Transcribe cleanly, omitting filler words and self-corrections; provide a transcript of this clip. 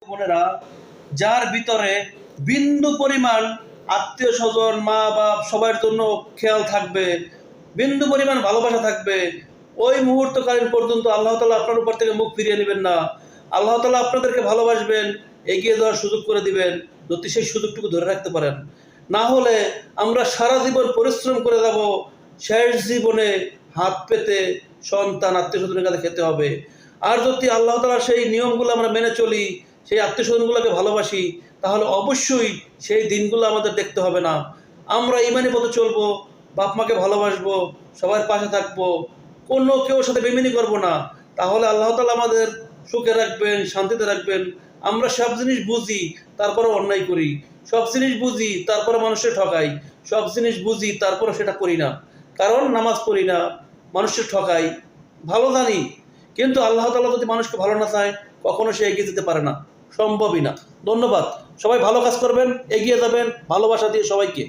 বোনেরা, যার ভিতরে বিন্দু পরিমাণ আত্মীয় স্বজন, মা বাপ সবার জন্য খেয়াল থাকবে, বিন্দু পরিমাণ ভালোবাসা থাকবে, ওই মুহূর্তকালীন পর্যন্ত আল্লাহ তাআলা আপনার উপর থেকে মুখ ফিরিয়ে নেবেন না। আল্লাহ তাআলা আপনাদেরকে ভালোবাসবেন, এগিয়ে যাওয়ার সুযোগ করে দিবেন, যদি সেই সুযোগটুকু ধরে রাখতে পারেন। না হলে আমরা সারা জীবন পরিশ্রম করে যাব, শেষ জীবনে হাত পেতে সন্তান আত্মীয় স্বজনের কাছে খেতে হবে। আর যদি আল্লাহ তাআলার সেই নিয়মগুলো আমরা মেনে চলি, সেই আত্মীয় স্বজনগুলোকে ভালোবাসি, তাহলে অবশ্যই সেই দিনগুলো আমাদের দেখতে হবে না। আমরা ইমানি পথে চলবো, বাপ মাকে ভালোবাসবো, সবার পাশে থাকবো, কোনো কেউ সাথে বেইমানি করবো না। তাহলে আল্লাহ তাআলা আমাদের সুখে রাখবেন, শান্তিতে রাখবেন। আমরা সব জিনিস বুঝি, তারপরে অন্যায় করি, সব জিনিস বুঝি তারপরে মানুষের ঠকাই, সব জিনিস বুঝি তারপরে সেটা করি না। কারণ নামাজ পড়ি না, মানুষের ঠকাই, ভালো জানি, কিন্তু আল্লাহ তাআলা যদি মানুষকে ভালো না চায়, কখনো সে এগিয়ে যেতে পারে না, সম্ভবই না। ধন্যবাদ। সবাই ভালো কাজ করবেন, এগিয়ে যাবেন, ভালোবাসা দিয়ে সবাইকে।